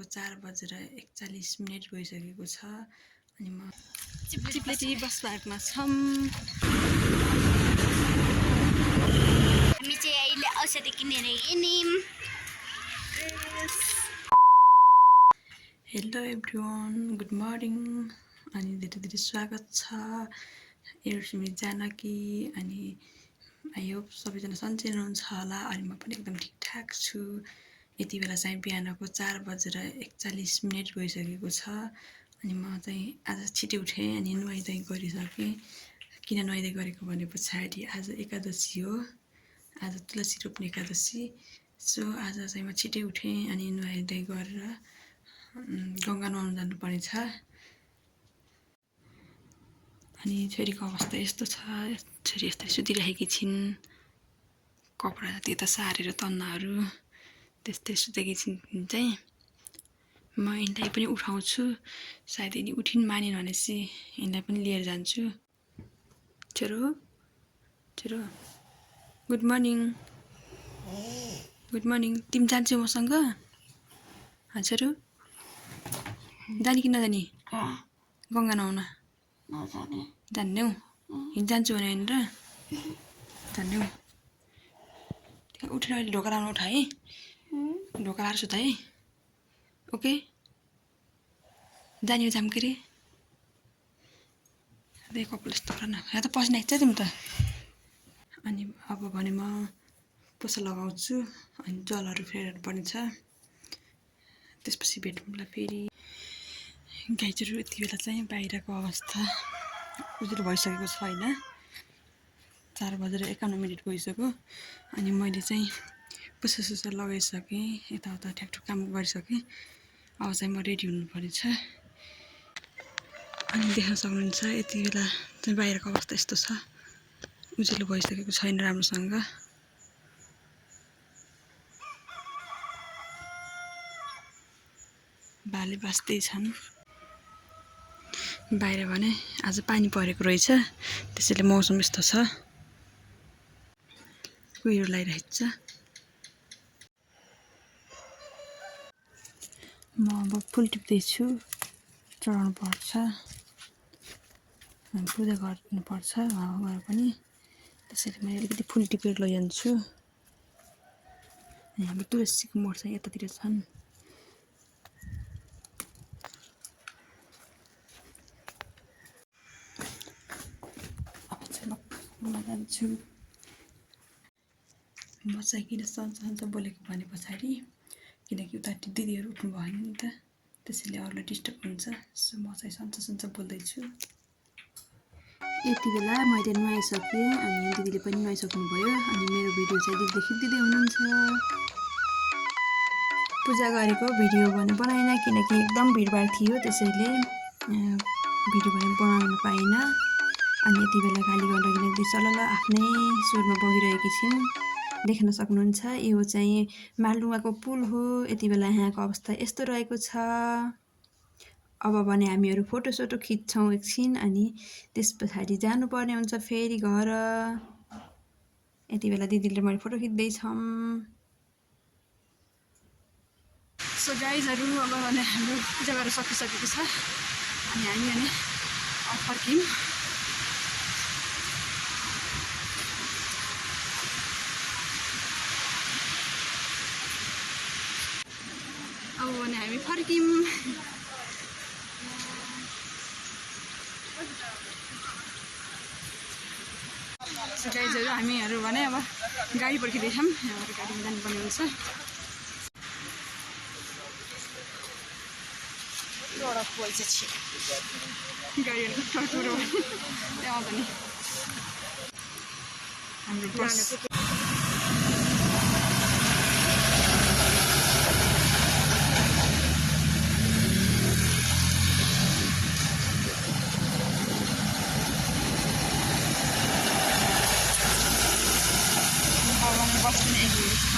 4:41 भइसकेको छ अनि म चिप्लेटी बस पार्कमा छौँ। हामी चाहिँ अहिले औषधि किनेर हिँड्यौँ। हेलो एभ्रिवान, गुड मर्निङ अनि धेरै स्वागत छ एरसमी जानकी। अनि आई होप सबैजना सन्चै हुनुहुन्छ होला। अनि म पनि एकदम ठिकठाक छु। यति बेला चाहिँ बिहानको 4:41 भइसकेको छ अनि म चाहिँ आज छिटै उठेँ अनि नुहाइधुवाइ गरिसकेँ। किन नुहाइधुवाइ गरेको भने पछाडि आज एकादशी हो, आज तुलसी रोप्ने एकादशी। सो आज चाहिँ म छिटै उठेँ अनि नुहाइधुवाइ गरेर गङ्गा नुहाउनु जानुपर्ने छ। अनि छोरीको अवस्था यस्तो छ, छोरी यस्तै सुतिरहेकी छिन्। कपडा त्यता सारेर तन्नाहरू त्यस्तै सुतेकी छिन्। चाहिँ म यिनलाई पनि उठाउँछु, सायद यिनी उठिन् मानिन् भनेपछि यिनलाई पनि लिएर जान्छु। छोरो छोरो गुड मर्निङ। Good morning. तिमी जान्छौ मसँग? छोरो जाने कि नजाने? गङ्गा नुहाउन जान्ने हौ? जान्छु भने होइन र जान्ने हौ। उठेर अहिले ढोका लाउनु उठा है, ढोका लाएर सुता है। ओके जाने हो जाम के अरे? त्यही कपाल यस्तो गर न, यहाँ त पसिना आइन्छ तिमी त। अनि अब भने म पोसा लगाउँछु अनि जलहरू फेर्नु पर्ने छ, त्यसपछि भेटौँला फेरि। गाईचोरु यति बेला चाहिँ बाहिरको अवस्था उज्यालो भइसकेको छ होइन, 4:51 भइसक्यो। अनि मैले चाहिँ पुसासुसा लगाइसकेँ, यताउता ठ्याकठुक काम गरिसकेँ। अब चाहिँ म रेडी हुनुपर्ने छ। अनि देख्न सक्नुहुन्छ यति बेला चाहिँ बाहिरको अवस्था यस्तो छ, उज्यालो भइसकेको छैन राम्रोसँग। भाले बाँच्दैछन् बाहिर भने आज पानी परेको रहेछ, त्यसैले मौसम यस्तो छ, कुहिरो लगाइरहेको छ। म अब फुल टिप्दैछु, चढाउनु पर्छ, पूजा गर्नुपर्छ उहाँ पनि, त्यसैले मैले अलिकति फुल टिपेर लैजान्छु। अनि हाम्रो तुलसीको मोड चाहिँ यतातिर छन्। अब चाहिँ म जान्छु। म चाहिँ किन सन्च बोलेको भने पछाडि, किनकि उता दिदीहरू उठ्नु भएन नि त, त्यसैले अरूलाई डिस्टर्ब हुन्छ। सो म चाहिँ सन्च बोल्दैछु। यति बेला मैले नुहाइसकेँ अनि दिदीले पनि नुहाइसक्नुभयो। अनि मेरो भिडियो चाहिँ दिदीले खिचिदिँदै हुनुहुन्छ। पूजा गरेको भिडियो भने बनाएन, किनकि एकदम भिडभाड थियो, त्यसैले भिडियो भने बनाउन पाइनँ। अनि यति बेला गाली गर्न किनकि सलल आफ्नै सुरमा बगिरहेकी छिन्, देख्न सक्नुहुन्छ। यो चाहिँ मालडुङ्गाको पुल हो। यति बेला यहाँको अवस्था यस्तो रहेको छ। अब भने हामीहरू फोटोसोटो खिच्छौँ एकछिन, अनि त्यस पछाडि जानुपर्ने हुन्छ फेरि घर। यति बेला दिदीले मैले फोटो खिच्दैछौँ। सो गाइजहरू अब भने हाम्रो पूजा गरेर सकिसकेको छ अनि हामी भने फर्क्यौँ। अब भने हामी फर्क्यौँ। सो गाइजहरू हामीहरू भने अब गाडी पर्खिँदैछौँ, यहाँबाट गाडीमा जानुपर्ने हुन्छ। गाडीहरू टटुरो त्यहाँ आउँछ नि हाम्रो बस। बस पनि आइपुगेको छ।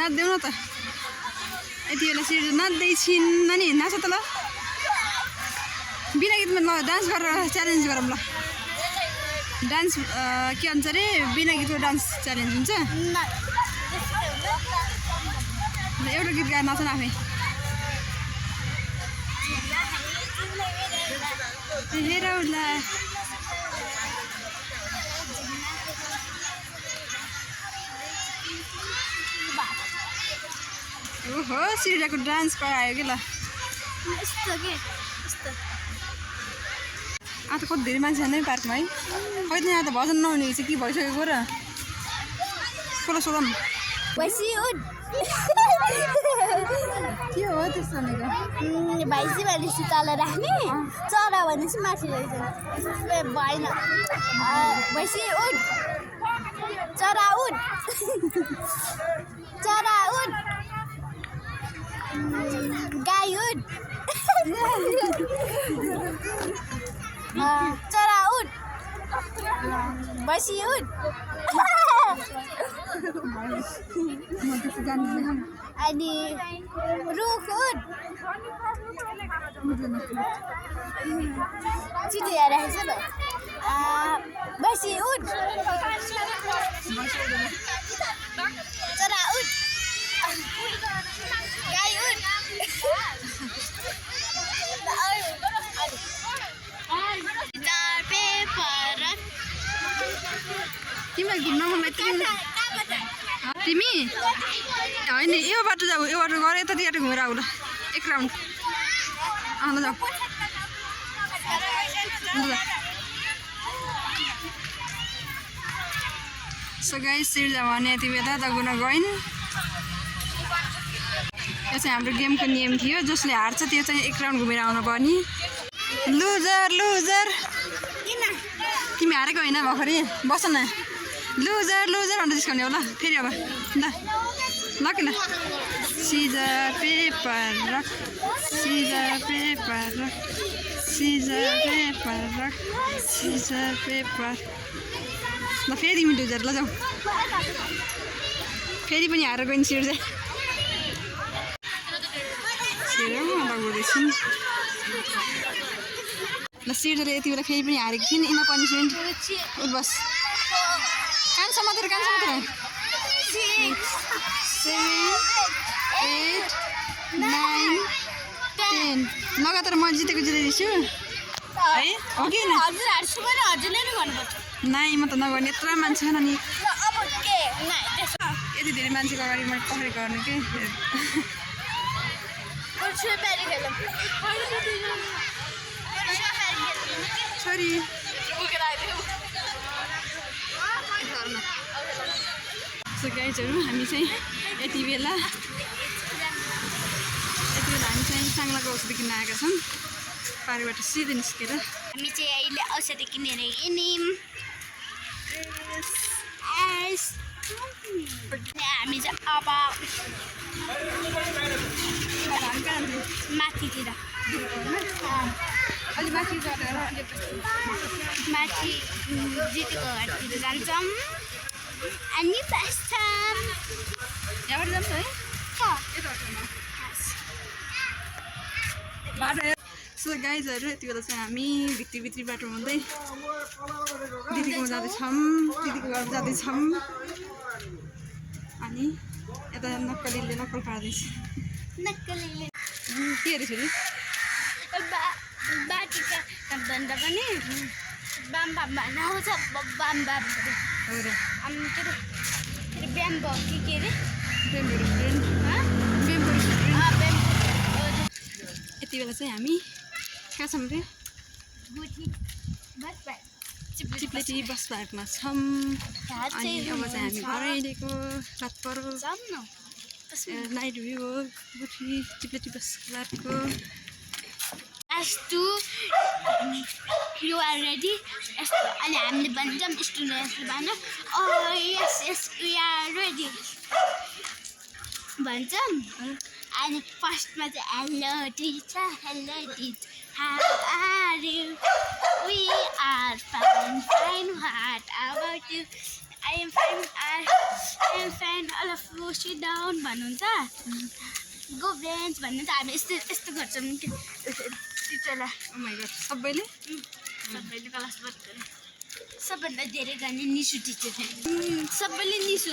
नाच्देऊ न त यति बेला सिर्जु नाच्दैछिन् नानी नाच त ल बिना गीतमा ल डान्स गरेर च्यालेन्ज गरौँ ल डान्स के भन्छ अरे बिना गीतको डान्स च्यालेन्ज हुन्छ ल एउटा गीत गाएर नाच न आफै हेरौला ओहो सिर्जाको डान्स करायो कि ल आज कति धेरै मान्छे छैन पार्कमा है खै त यहाँ त भजन नहुने चाहिँ के भइसकेको र कसलाई सोधौँ के हो त्यस्तो भनेको भाइसी भनेपछि तल राख्ने चरा भनेपछि माथि रहेछ भएन भैँसी उठ चरा उठ चरा उठ गाई उठ चरा उठ भैँसी उठ अनि रुख उठ चिठी राखेको छ ल भैँसी उठ चरा उठ गाई उठ तिमीलाई घुम्न मन लाग्छ तिमी होइन यो बाटो जाऊ यो बाटो गएर यतातिर घुमेर आऊ ल एक राउन्ड ल जाऊ सो गाइस सिर्जा भने यति बेला दगुन गइन् यो चाहिँ हाम्रो गेमको नियम थियो जसले हार्छ त्यो चाहिँ एक राउन्ड घुमेर आउनु पर्ने लुजर लुजर तिमी हारेको होइन भर्खरै बस न लुजर लुजर भनेर जिस्काउने हो ल फेरि अब ल ल कि ल scissor paper rock scissor paper rock scissor paper rock scissor paper ल फेरि तिमी लुजर ल जाऊ फेरि पनि हारेर गइन् सिर्जा गर्दैछन् ल सिर्जाले यति बेला फेरि पनि हारेको थिइन् इन पनिसमेन्ट उठ बस कान्छा मात्र 6 7 8 9 10 लगातार मैले जितेको जितेछु है हो कि नाइ म त नगर्ने यत्रो मान्छे छैन नि यति धेरै मान्छेको अगाडि मैले कसरी गर्ने के सरी सो गाइजहरू हामी चाहिँ यति बेला हामी चाहिँ साङ्लाको औषधि किन्न आएका छौँ पारिबाट सिधै निस्केर हामी चाहिँ अहिले औषधि किनेर हिँड्यौँ हामी चाहिँ अब माथितिर माथि जितेको घरतिर जान्छौँ अनि बस्छौँ यहाँबाट जान्छ है सो गाइजहरू यति बेला चाहिँ हामी भित्री बाटो हुँदै दिदीकोमा जाँदैछौँ दिदीको घर जाँदैछौँ अनि यता नक्कलीले नक्कल पार्दैछ के अरे फेरि बाटीका भन्दा पनि बाम बाम भन्न आउँछ बाम बाम हो र अनि के अरे ब्याम भयो के अरे यति बेला चाहिँ हामी कहाँ छौँ रे चिप्लेटी बस पार्कमा छौँ अनि अब चाहिँ हामी घर हिँडेको रात परो नाइट भ्यू हो गुठी चिप्लेटी बस पार्कको As to you are ready. अनि हामीले भन्छौँ स्टुडेन्ट्सले भन्छ oh yes we are ready भन्छौँ अनि फर्स्टमा चाहिँ hello teacher how are you we are fine what about you I am fine, all of you sit down भन्नुहुन्छ गो फ्रेन्ड्स भन्नुहुन्छ हामी यस्तो यस्तो गर्छौँ टिचरलाई ओ माय गॉड सबैले सबैले क्लास बन्द सबभन्दा धेरै गर्ने निसु टिचर सबैले निसु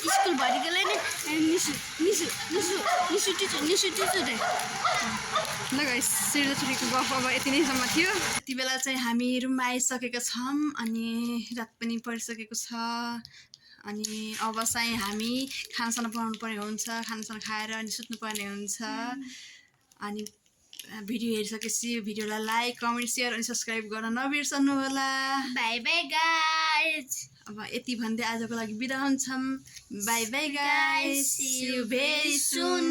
स्कुलभरिकोलाई नै निसु निसु निसु निसु टिचर रे ल गाइस श्रीको गफ अब यति नै सम्म थियो। यति बेला चाहिँ हामी रुममा आइसकेका छौँ अनि रात पनि परिसकेको छ अनि अब चाहिँ हामी खानासाना बनाउनु पर्ने हुन्छ खानासाना खाएर अनि सुत्नुपर्ने हुन्छ अनि भिडियो हेरिसकेपछि भिडियोलाई लाइक कमेन्ट सेयर अनि सब्सक्राइब गर्न नबिर्सनु होला। बाई बाई गाइज अब यति भन्दै आजको लागि बिदा हुन्छौँ। Bye bye guys see you very soon.